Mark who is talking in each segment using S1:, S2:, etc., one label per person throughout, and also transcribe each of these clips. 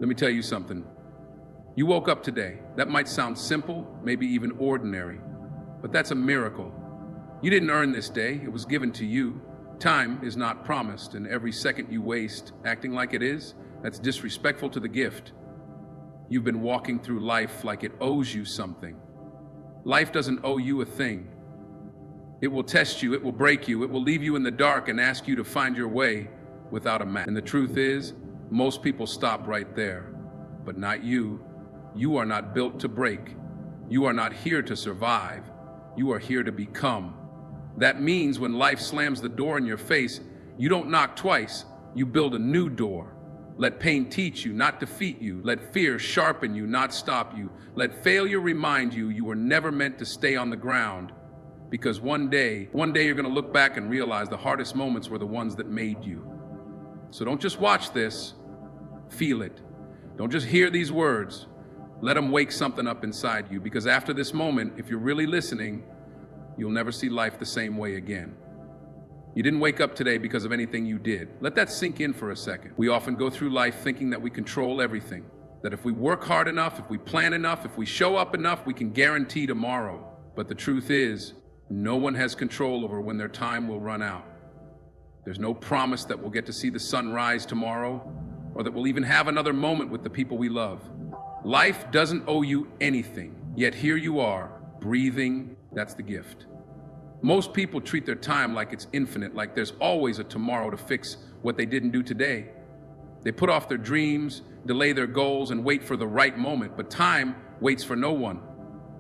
S1: Let me tell you something. You woke up today. That might sound simple, maybe even ordinary, but that's a miracle. You didn't earn this day, it was given to you. Time is not promised, and every second you waste acting like it is, that's disrespectful to the gift. You've been walking through life like it owes you something. Life doesn't owe you a thing. It will test you, it will break you, it will leave you in the dark and ask you to find your way without a map. And the truth is, most people stop right there, but not you. You are not built to break. You are not here to survive. You are here to become. That means when life slams the door in your face, you don't knock twice, you build a new door. Let pain teach you, not defeat you. Let fear sharpen you, not stop you. Let failure remind you you were never meant to stay on the ground. Because one day you're gonna look back and realize the hardest moments were the ones that made you. So don't just watch this, feel it. Don't just hear these words. Let them wake something up inside you, because after this moment, if you're really listening, you'll never see life the same way again. You didn't wake up today because of anything you did. Let that sink in for a second. We often go through life thinking that we control everything, that if we work hard enough, if we plan enough, if we show up enough, we can guarantee tomorrow. But the truth is, no one has control over when their time will run out. There's no promise that we'll get to see the sun rise tomorrow, or that we'll even have another moment with the people we love. Life doesn't owe you anything, yet here you are, breathing. That's the gift. Most people treat their time like it's infinite, like there's always a tomorrow to fix what they didn't do today. They put off their dreams, delay their goals, and wait for the right moment, but time waits for no one.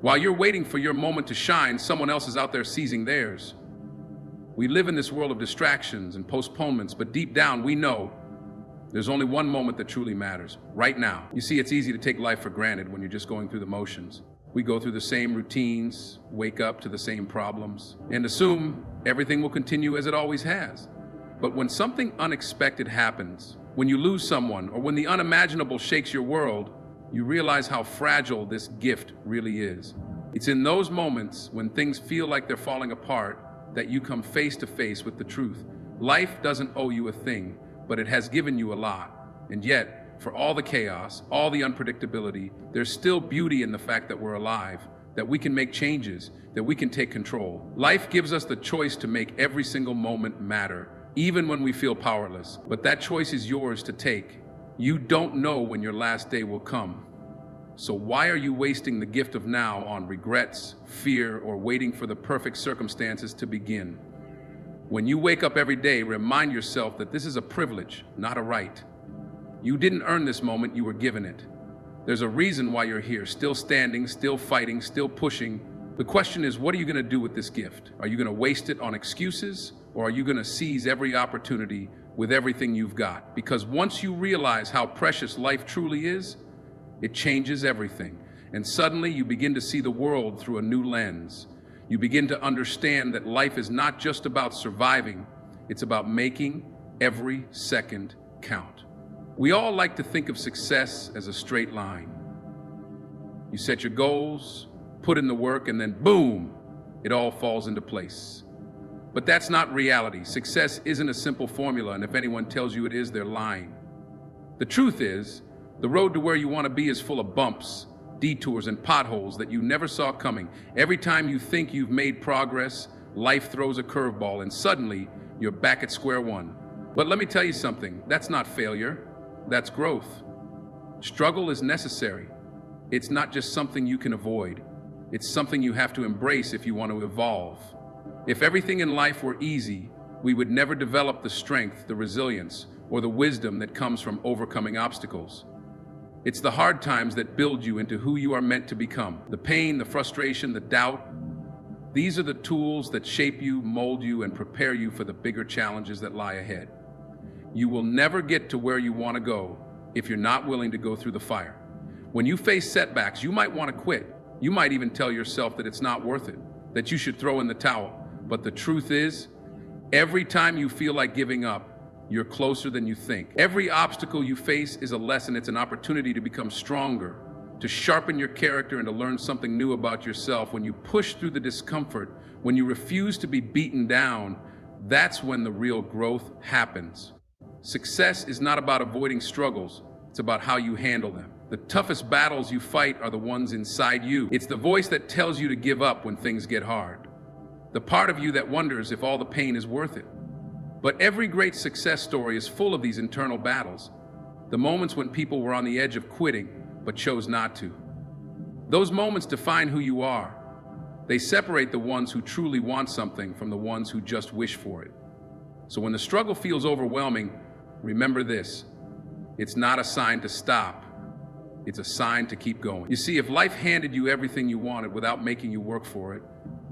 S1: While you're waiting for your moment to shine, someone else is out there seizing theirs. We live in this world of distractions and postponements, but deep down we know there's only one moment that truly matters, right now. You see, it's easy to take life for granted when you're just going through the motions. We go through the same routines, wake up to the same problems, and assume everything will continue as it always has. But when something unexpected happens, when you lose someone, or when the unimaginable shakes your world, you realize how fragile this gift really is. It's in those moments when things feel like they're falling apart that you come face to face with the truth. Life doesn't owe you a thing, but it has given you a lot. And yet, for all the chaos, all the unpredictability, there's still beauty in the fact that we're alive, that we can make changes, that we can take control. Life gives us the choice to make every single moment matter, even when we feel powerless. But that choice is yours to take. You don't know when your last day will come. So why are you wasting the gift of now on regrets, fear, or waiting for the perfect circumstances to begin? When you wake up every day, remind yourself that this is a privilege, not a right. You didn't earn this moment, you were given it. There's a reason why you're here, still standing, still fighting, still pushing. The question is, what are you gonna do with this gift? Are you gonna waste it on excuses, or are you gonna seize every opportunity with everything you've got? Because once you realize how precious life truly is, it changes everything. And suddenly you begin to see the world through a new lens. You begin to understand that life is not just about surviving, it's about making every second count. We all like to think of success as a straight line. You set your goals, put in the work, and then boom, it all falls into place. But that's not reality. Success isn't a simple formula, and if anyone tells you it is, they're lying. The truth is, the road to where you want to be is full of bumps, detours, and potholes that you never saw coming. Every time you think you've made progress, life throws a curveball, and suddenly you're back at square one. But let me tell you something, that's not failure, that's growth. Struggle is necessary. It's not just something you can avoid. It's something you have to embrace if you want to evolve. If everything in life were easy, we would never develop the strength, the resilience, or the wisdom that comes from overcoming obstacles. It's the hard times that build you into who you are meant to become. The pain, the frustration, the doubt. These are the tools that shape you, mold you, and prepare you for the bigger challenges that lie ahead. You will never get to where you want to go if you're not willing to go through the fire. When you face setbacks, you might want to quit. You might even tell yourself that it's not worth it, that you should throw in the towel. But the truth is, every time you feel like giving up, you're closer than you think. Every obstacle you face is a lesson. It's an opportunity to become stronger, to sharpen your character, and to learn something new about yourself. When you push through the discomfort, when you refuse to be beaten down, that's when the real growth happens. Success is not about avoiding struggles. It's about how you handle them. The toughest battles you fight are the ones inside you. It's the voice that tells you to give up when things get hard. The part of you that wonders if all the pain is worth it. But every great success story is full of these internal battles. The moments when people were on the edge of quitting, but chose not to. Those moments define who you are. They separate the ones who truly want something from the ones who just wish for it. So when the struggle feels overwhelming, remember this. It's not a sign to stop. It's a sign to keep going. You see, if life handed you everything you wanted without making you work for it,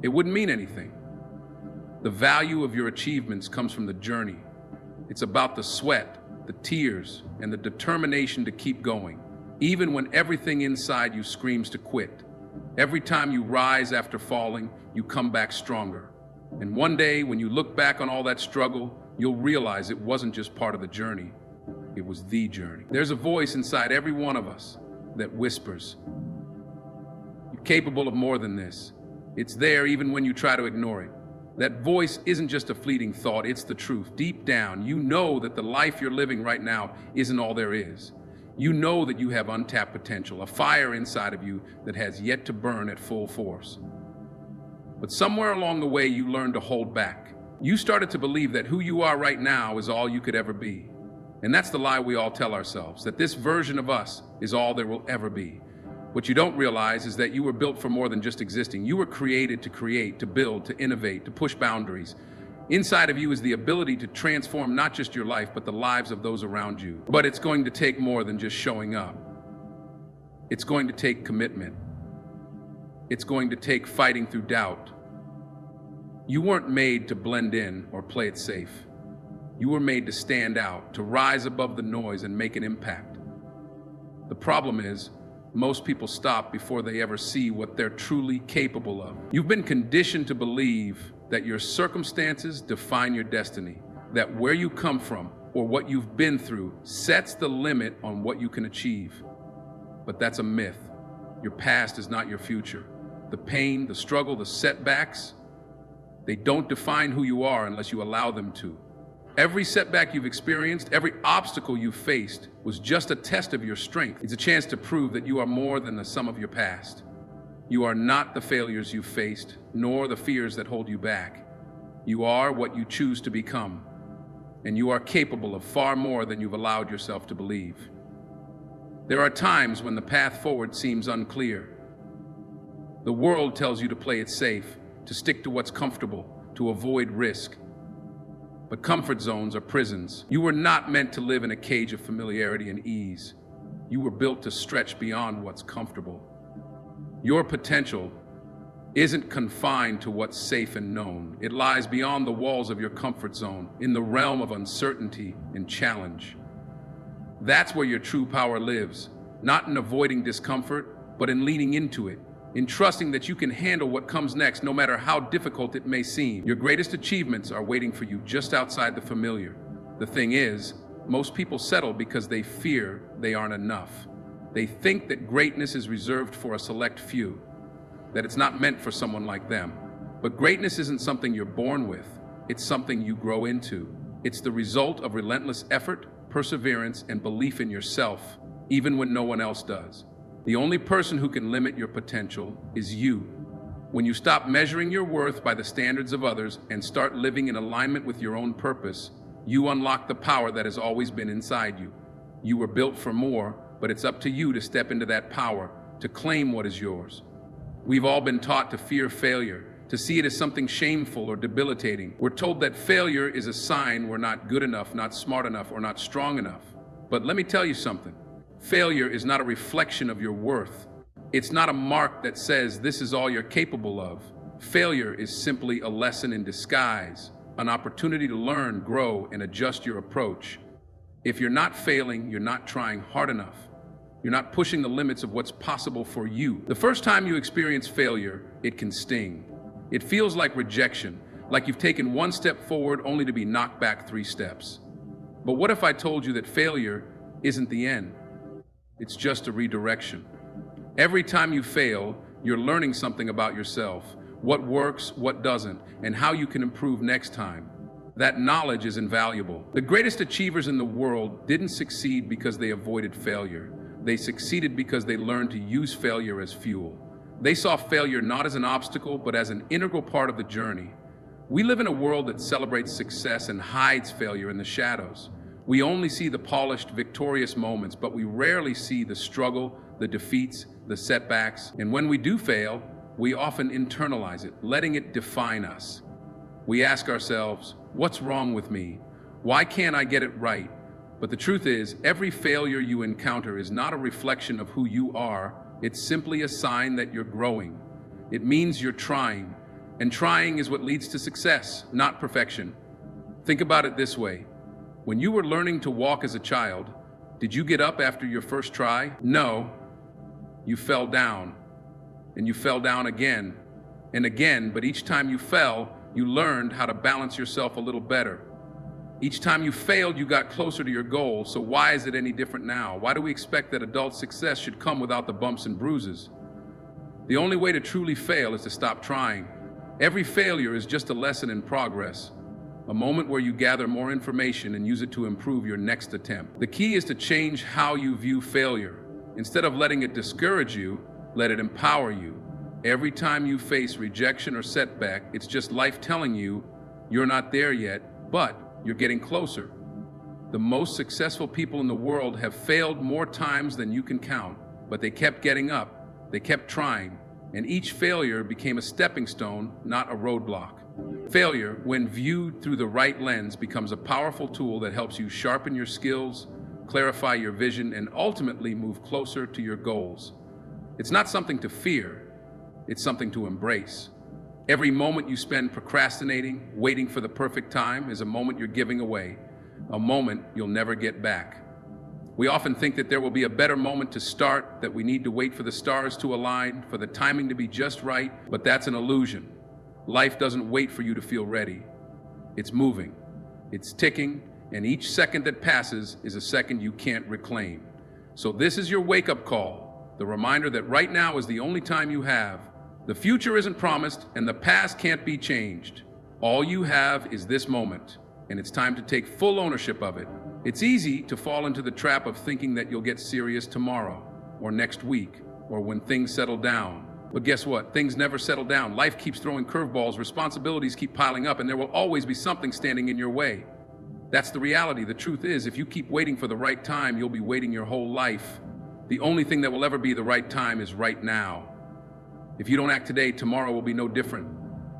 S1: it wouldn't mean anything. The value of your achievements comes from the journey. It's about the sweat, the tears, and the determination to keep going, even when everything inside you screams to quit. Every time you rise after falling, you come back stronger. And one day, when you look back on all that struggle, you'll realize it wasn't just part of the journey. It was the journey. There's a voice inside every one of us that whispers, "You're capable of more than this." It's there even when you try to ignore it. That voice isn't just a fleeting thought, it's the truth. Deep down, you know that the life you're living right now isn't all there is. You know that you have untapped potential, a fire inside of you that has yet to burn at full force. But somewhere along the way, you learned to hold back. You started to believe that who you are right now is all you could ever be. And that's the lie we all tell ourselves, that this version of us is all there will ever be. What you don't realize is that you were built for more than just existing. You were created to create, to build, to innovate, to push boundaries. Inside of you is the ability to transform not just your life, but the lives of those around you. But it's going to take more than just showing up. It's going to take commitment. It's going to take fighting through doubt. You weren't made to blend in or play it safe. You were made to stand out, to rise above the noise and make an impact. The problem is, most people stop before they ever see what they're truly capable of. You've been conditioned to believe that your circumstances define your destiny, that where you come from or what you've been through sets the limit on what you can achieve. But that's a myth. Your past is not your future. The pain, the struggle, the setbacks, they don't define who you are unless you allow them to. Every setback you've experienced, every obstacle you've faced was just a test of your strength. It's a chance to prove that you are more than the sum of your past. You are not the failures you've faced, nor the fears that hold you back. You are what you choose to become, and you are capable of far more than you've allowed yourself to believe. There are times when the path forward seems unclear. The world tells you to play it safe, to stick to what's comfortable, to avoid risk. But comfort zones are prisons. You were not meant to live in a cage of familiarity and ease. You were built to stretch beyond what's comfortable. Your potential isn't confined to what's safe and known. It lies beyond the walls of your comfort zone, in the realm of uncertainty and challenge. That's where your true power lives, not in avoiding discomfort, but in leaning into it, in trusting that you can handle what comes next, no matter how difficult it may seem. Your greatest achievements are waiting for you just outside the familiar. The thing is, most people settle because they fear they aren't enough. They think that greatness is reserved for a select few, that it's not meant for someone like them. But greatness isn't something you're born with. It's something you grow into. It's the result of relentless effort, perseverance, and belief in yourself, even when no one else does. The only person who can limit your potential is you. When you stop measuring your worth by the standards of others and start living in alignment with your own purpose, you unlock the power that has always been inside you. You were built for more, but it's up to you to step into that power, to claim what is yours. We've all been taught to fear failure, to see it as something shameful or debilitating. We're told that failure is a sign we're not good enough, not smart enough, or not strong enough. But let me tell you something. Failure is not a reflection of your worth. It's not a mark that says this is all you're capable of. Failure is simply a lesson in disguise, an opportunity to learn, grow, and adjust your approach. If you're not failing, you're not trying hard enough. You're not pushing the limits of what's possible for you. The first time you experience failure, it can sting. It feels like rejection, like you've taken one step forward only to be knocked back 3 steps. But what if I told you that failure isn't the end? It's just a redirection. Every time you fail, you're learning something about yourself, what works, what doesn't, and how you can improve next time. That knowledge is invaluable. The greatest achievers in the world didn't succeed because they avoided failure. They succeeded because they learned to use failure as fuel. They saw failure not as an obstacle, but as an integral part of the journey. We live in a world that celebrates success and hides failure in the shadows. We only see the polished, victorious moments, but we rarely see the struggle, the defeats, the setbacks. And when we do fail, we often internalize it, letting it define us. We ask ourselves, what's wrong with me? Why can't I get it right? But the truth is, every failure you encounter is not a reflection of who you are. It's simply a sign that you're growing. It means you're trying, and trying is what leads to success, not perfection. Think about it this way. When you were learning to walk as a child, did you get up after your first try? No. You fell down, and you fell down again and again, but each time you fell, you learned how to balance yourself a little better. Each time you failed, you got closer to your goal, so why is it any different now? Why do we expect that adult success should come without the bumps and bruises? The only way to truly fail is to stop trying. Every failure is just a lesson in progress, a moment where you gather more information and use it to improve your next attempt. The key is to change how you view failure. Instead of letting it discourage you, let it empower you. Every time you face rejection or setback, it's just life telling you you're not there yet, but you're getting closer. The most successful people in the world have failed more times than you can count, but they kept getting up, they kept trying, and each failure became a stepping stone, not a roadblock. Failure, when viewed through the right lens, becomes a powerful tool that helps you sharpen your skills, clarify your vision, and ultimately move closer to your goals. It's not something to fear, it's something to embrace. Every moment you spend procrastinating, waiting for the perfect time, is a moment you're giving away, a moment you'll never get back. We often think that there will be a better moment to start, that we need to wait for the stars to align, for the timing to be just right, but that's an illusion. Life doesn't wait for you to feel ready. It's moving, it's ticking, and each second that passes is a second you can't reclaim. So this is your wake-up call, the reminder that right now is the only time you have. The future isn't promised, and the past can't be changed. All you have is this moment, and it's time to take full ownership of it. It's easy to fall into the trap of thinking that you'll get serious tomorrow, or next week, or when things settle down. But guess what? Things never settle down. Life keeps throwing curveballs, responsibilities keep piling up, and there will always be something standing in your way. That's the reality. The truth is, if you keep waiting for the right time, you'll be waiting your whole life. The only thing that will ever be the right time is right now. If you don't act today, tomorrow will be no different,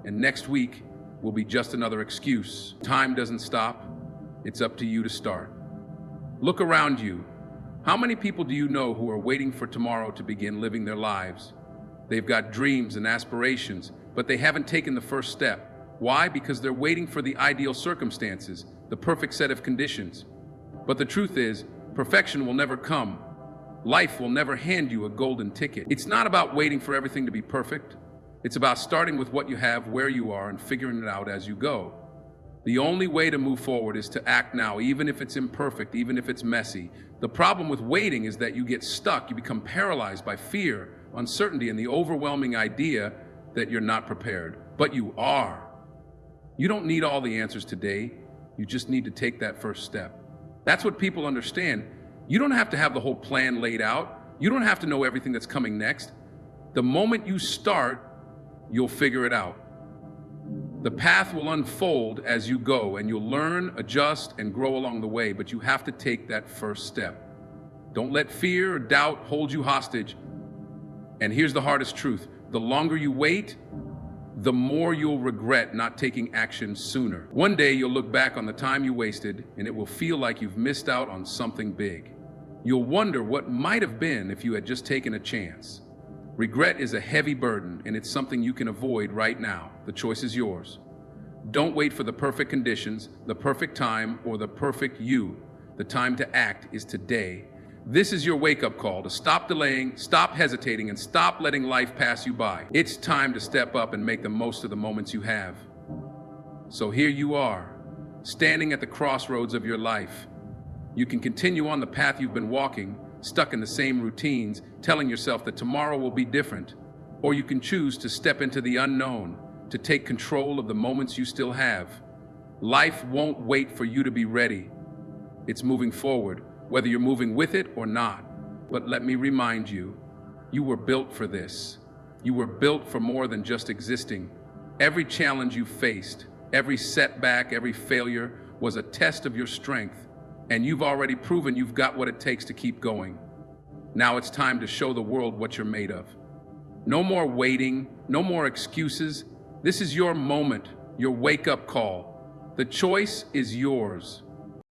S1: and next week will be just another excuse. Time doesn't stop. It's up to you to start. Look around you. How many people do you know who are waiting for tomorrow to begin living their lives? They've got dreams and aspirations, but they haven't taken the first step. Why? Because they're waiting for the ideal circumstances, the perfect set of conditions. But the truth is, perfection will never come. Life will never hand you a golden ticket. It's not about waiting for everything to be perfect. It's about starting with what you have, where you are, and figuring it out as you go. The only way to move forward is to act now, even if it's imperfect, even if it's messy. The problem with waiting is that you get stuck. You become paralyzed by fear, uncertainty, and the overwhelming idea that you're not prepared. But you are. You don't need all the answers today. You just need to take that first step. That's what people understand. You don't have to have the whole plan laid out. You don't have to know everything that's coming next. The moment you start, you'll figure it out. The path will unfold as you go, and you'll learn, adjust, and grow along the way, but you have to take that first step. Don't let fear or doubt hold you hostage. And here's the hardest truth. The longer you wait, the more you'll regret not taking action sooner. One day you'll look back on the time you wasted, and it will feel like you've missed out on something big. You'll wonder what might have been if you had just taken a chance. Regret is a heavy burden, and it's something you can avoid right now. The choice is yours. Don't wait for the perfect conditions, the perfect time, or the perfect you. The time to act is today. This is your wake-up call to stop delaying, stop hesitating, and stop letting life pass you by. It's time to step up and make the most of the moments you have. So here you are, standing at the crossroads of your life. You can continue on the path you've been walking, stuck in the same routines, telling yourself that tomorrow will be different. Or you can choose to step into the unknown, to take control of the moments you still have. Life won't wait for you to be ready. It's moving forward, whether you're moving with it or not. But let me remind you, you were built for this. You were built for more than just existing. Every challenge you faced, every setback, every failure was a test of your strength, and you've already proven you've got what it takes to keep going. Now it's time to show the world what you're made of. No more waiting, no more excuses. This is your moment, your wake-up call. The choice is yours.